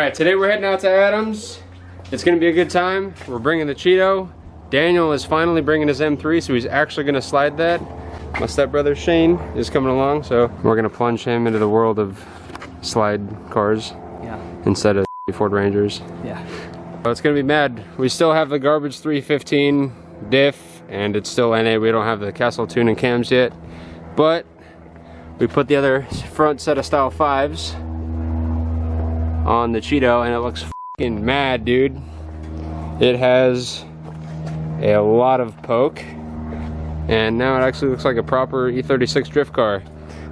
Alright, today we're heading out to Adams. It's gonna be a good time. We're bringing the Cheeto. Daniel is finally bringing his M3, so he's actually gonna slide that. My stepbrother Shane is coming along, so we're gonna plunge him into the world of slide cars. Yeah. Instead of Ford Rangers. Yeah. So it's gonna be mad. We still have the garbage 315 diff, and it's still NA. We don't have the Castle tuning cams yet, but we put the other front set of style 5s on the Cheeto, and it looks fucking mad, dude. It has a lot of poke, and now it actually looks like a proper E36 drift car.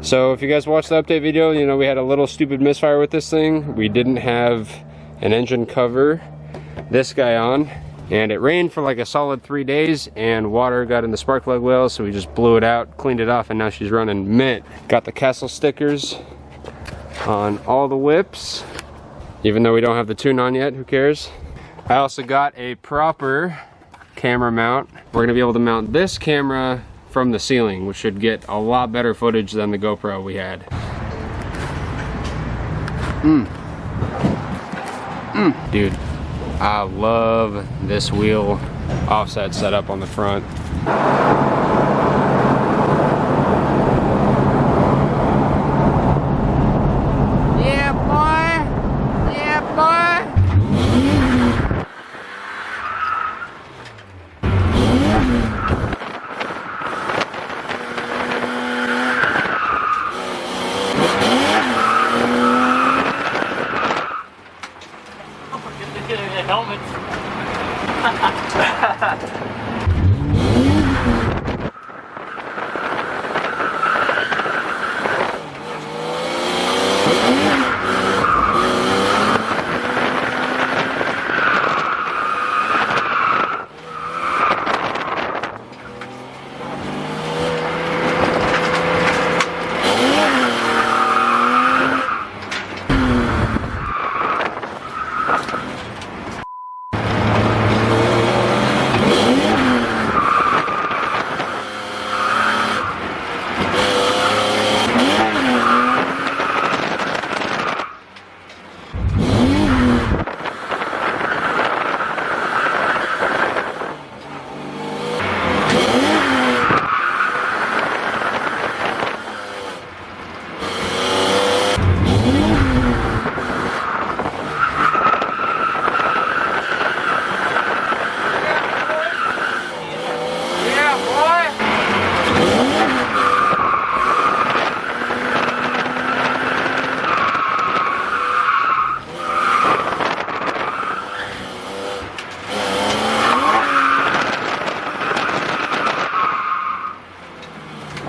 So if you guys watched the update video, you know we had a little stupid misfire with this thing. We didn't have an engine cover, this guy on, and it rained for like a solid 3 days, and water got in the spark plug well, so we just blew it out, cleaned it off, and now she's running mint. Got the Castle stickers on all the whips, even though we don't have the tune on yet. Who cares? I also got a proper camera mount. We're gonna be able to mount this camera from the ceiling, which should get a lot better footage than the GoPro we had. Dude, I love this wheel offset setup on the front.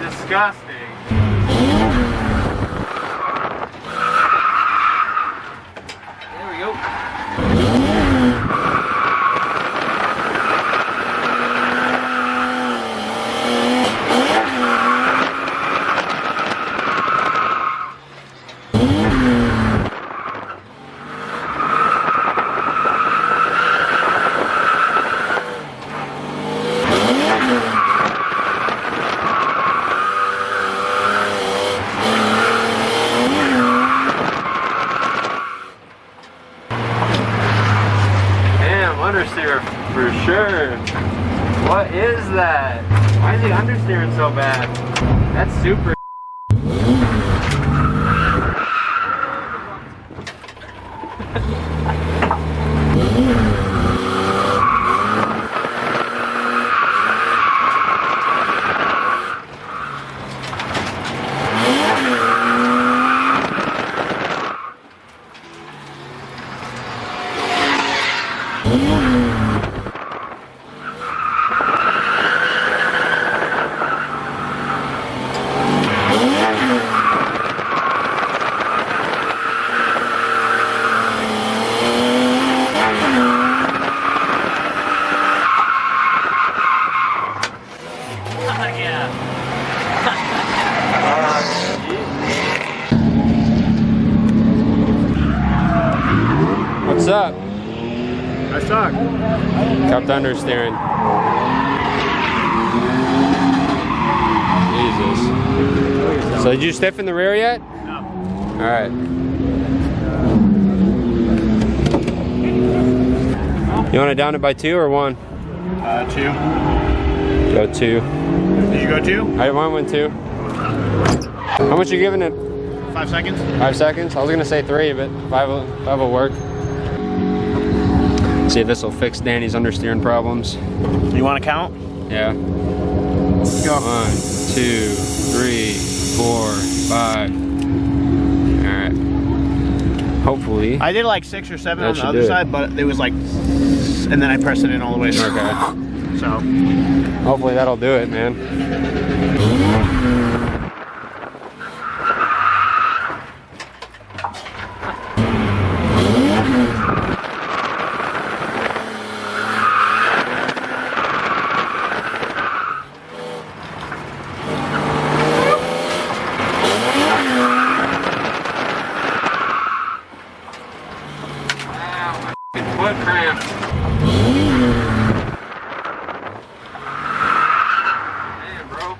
Disgusting. There we go. Understeer for sure. What is that? Why is he understeering so bad? That's super. What's up? Nice talk. Kept understeering. Jesus. So did you stiffen the rear yet? No. All right. You want to down it by 2 or 1? 2. Go 2. Did you go 2? I went 2. How much you giving it? 5 seconds. 5 seconds? I was gonna say 3, but 5 will work. See if this will fix Danny's understeering problems. You want to count? Yeah. Go. 1, 2, 3, 4, 5. All right. Hopefully. I did like 6 or 7 on the should other do it. side, but it was like, and then I pressed it in all the way. Okay. So. Hopefully that'll do it, man. Foot cramp. Damn, bro.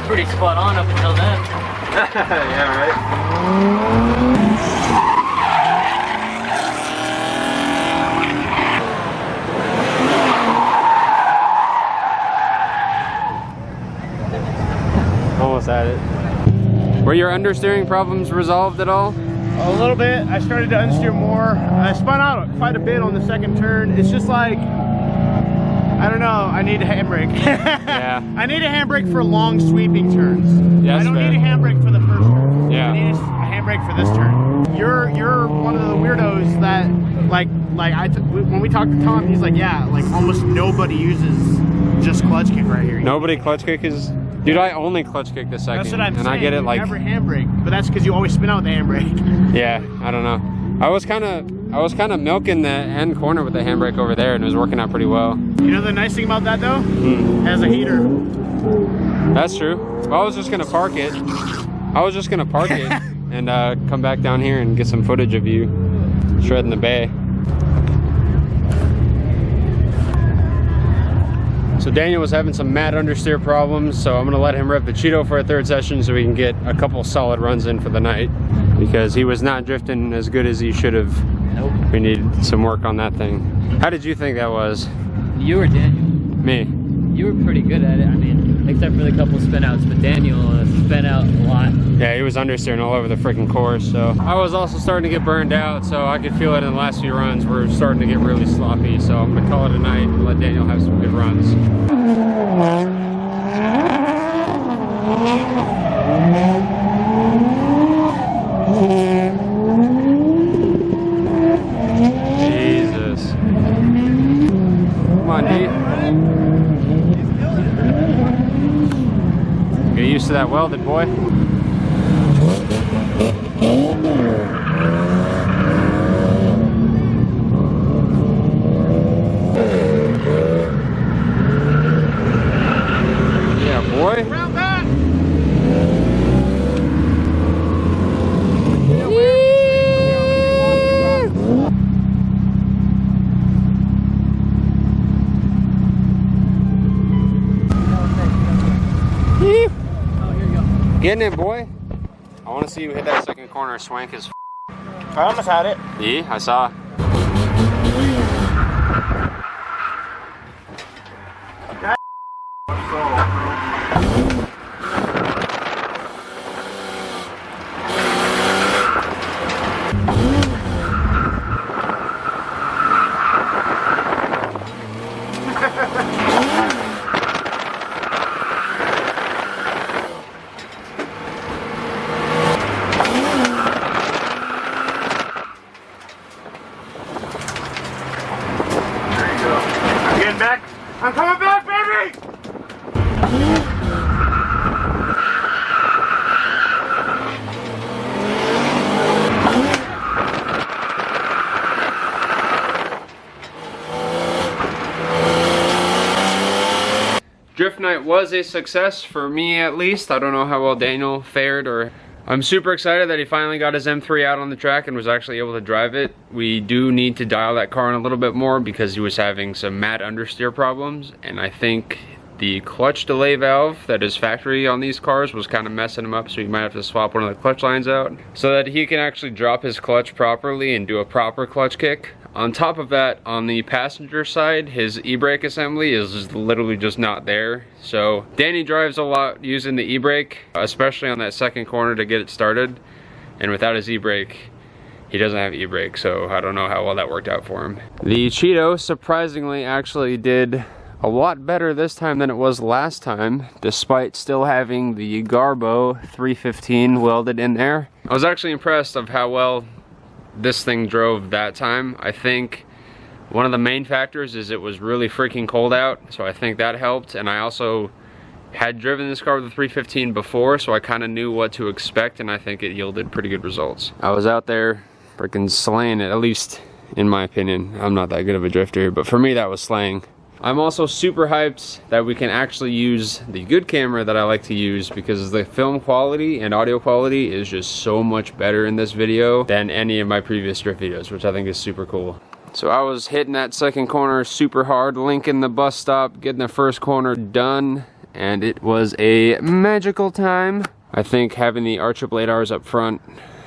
Pretty spot on up until then. Yeah, right. Almost at it. Were your understeering problems resolved at all? A little bit. I started to understeer more. I spun out quite a bit on the second turn. It's just like, I don't know, I need a handbrake. Yeah. I need a handbrake for long sweeping turns. Yeah, I don't fair. need a handbrake for the first turn. Yeah. I need a handbrake for this turn. You're one of the weirdos that when we talked to Tom, he's like, yeah, like almost nobody uses just clutch kick right here. Nobody clutch kick is... Dude, I only clutch kick the second. That's what I'm saying. And I get it You like... never handbrake, but that's because you always spin out with the handbrake. Yeah, I don't know. I was kind of milking the end corner with the handbrake over there, and it was working out pretty well. You know the nice thing about that though? It has a heater. That's true. Well, I was just gonna park it. And come back down here and get some footage of you shredding the bay. So Daniel was having some mad understeer problems, so I'm gonna let him rep the Cheeto for a 3rd session so we can get a couple solid runs in for the night, because he was not drifting as good as he should have. Nope. We need some work on that thing. How did you think that was? You or Daniel? Me. You were pretty good at it. I mean, except for the couple spin outs, but Daniel spin out a lot. Yeah, he was understeering all over the freaking course, so. I was also starting to get burned out, so I could feel it in the last few runs. We're starting to get really sloppy, so I'm gonna call it a night and let Daniel have some good runs. Jesus. Come on, D. Get used to that welded, boy. Yeah, boy. Around that. Getting it, boy. I want to see you hit that second corner swank as I almost had it. Yeah, I saw. it was a success for me at least. I don't know how well Daniel fared, or I'm super excited that he finally got his M3 out on the track and was actually able to drive it. We do need to dial that car in a little bit more because he was having some mad understeer problems, and I think the clutch delay valve that is factory on these cars was kind of messing him up, so he might have to swap one of the clutch lines out so that he can actually drop his clutch properly and do a proper clutch kick. On top of that, on the passenger side, his e-brake assembly is literally just not there. So Danny drives a lot using the e-brake, especially on that second corner to get it started. And without his e-brake, he doesn't have e-brake, so I don't know how well that worked out for him. The Cheeto surprisingly actually did a lot better this time than it was last time, despite still having the Garbo 315 welded in there. I was actually impressed of how well this thing drove that time. I think one of the main factors is it was really freaking cold out, so I think that helped. And I also had driven this car with the 315 before, so I kind of knew what to expect, and I think it yielded pretty good results. I was out there freaking slaying it, at least in my opinion. I'm not that good of a drifter, but for me that was slaying. I'm also super hyped that we can actually use the good camera that I like to use, because the film quality and audio quality is just so much better in this video than any of my previous drift videos, which I think is super cool. So I was hitting that second corner super hard, linking the bus stop, getting the first corner done, and it was a magical time. I think having the Archer Blade R's up front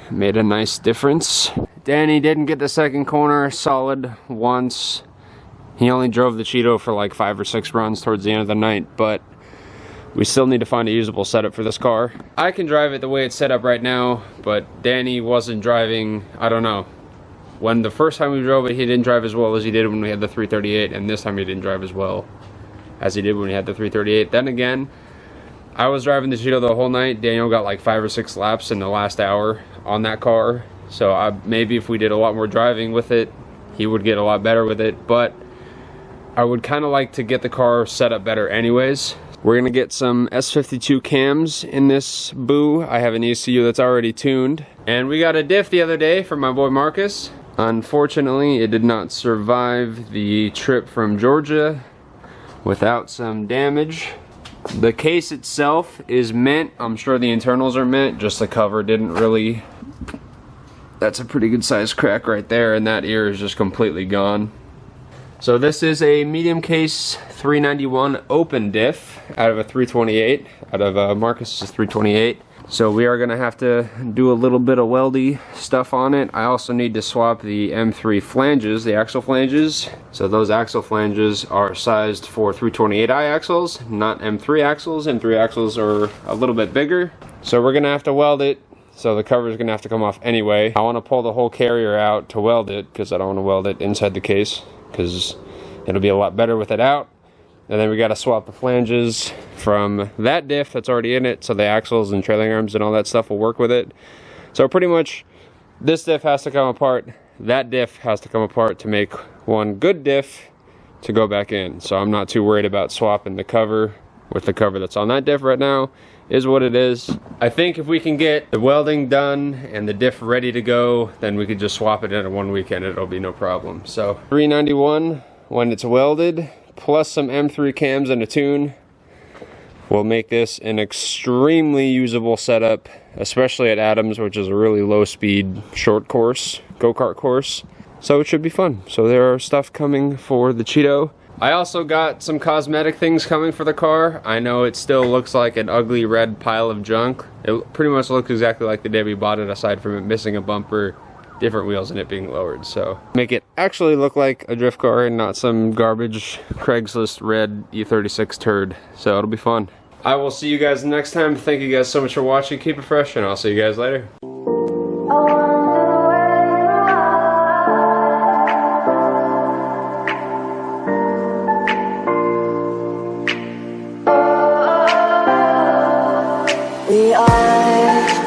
made a nice difference. Danny didn't get the second corner solid once. He only drove the Cheeto for like 5 or 6 runs towards the end of the night, but we still need to find a usable setup for this car. I can drive it the way it's set up right now, but Danny wasn't driving, I don't know. When the first time we drove it, he didn't drive as well as he did when we had the 338, and this time he didn't drive as well as he did when he had the 338. Then again, I was driving the Cheeto the whole night. Daniel got like 5 or 6 laps in the last hour on that car, so maybe if we did a lot more driving with it, he would get a lot better with it, but I would kind of like to get the car set up better anyways. We're gonna get some S52 cams in this boo. I have an ECU that's already tuned. And we got a diff the other day from my boy Marcus. Unfortunately, it did not survive the trip from Georgia without some damage. The case itself is mint. I'm sure the internals are mint, just the cover didn't really. That's a pretty good sized crack right there, and that ear is just completely gone. So this is a medium case 391 open diff out of a 328, out of Marcus's 328. So we are gonna have to do a little bit of weldy stuff on it. I also need to swap the M3 flanges, the axle flanges. So those axle flanges are sized for 328i axles, not M3 axles. M3 axles are a little bit bigger. So we're gonna have to weld it. So the cover is gonna have to come off anyway. I wanna pull the whole carrier out to weld it, because I don't wanna weld it inside the case, because it'll be a lot better with it out. And then we got to swap the flanges from that diff that's already in it, so the axles and trailing arms and all that stuff will work with it. So pretty much this diff has to come apart, that diff has to come apart to make one good diff to go back in. So I'm not too worried about swapping the cover with the cover that's on that diff right now. Is what it is. I think if we can get the welding done and the diff ready to go, then we could just swap it in one weekend. It'll be no problem. So 391 when it's welded, plus some M3 cams and a tune, will make this an extremely usable setup, especially at Adams, which is a really low speed short course, go-kart course. So it should be fun. So there are stuff coming for the Cheeto. I also got some cosmetic things coming for the car. I know it still looks like an ugly red pile of junk. It pretty much looks exactly like the day we bought it, aside from it missing a bumper, different wheels, and it being lowered. So make it actually look like a drift car and not some garbage Craigslist red E36 turd. So it'll be fun. I will see you guys next time. Thank you guys so much for watching. Keep it fresh, and I'll see you guys later.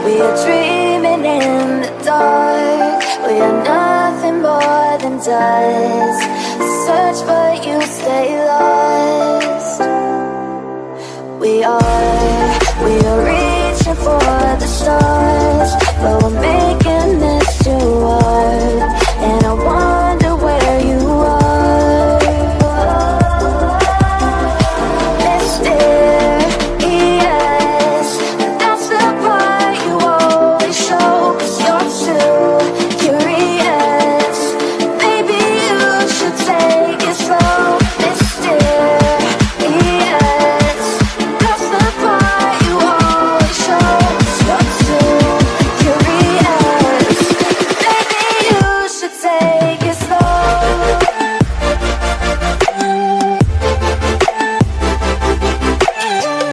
We are dreaming in the dark. We are nothing more than dust. Search but you stay lost. We are reaching for the stars.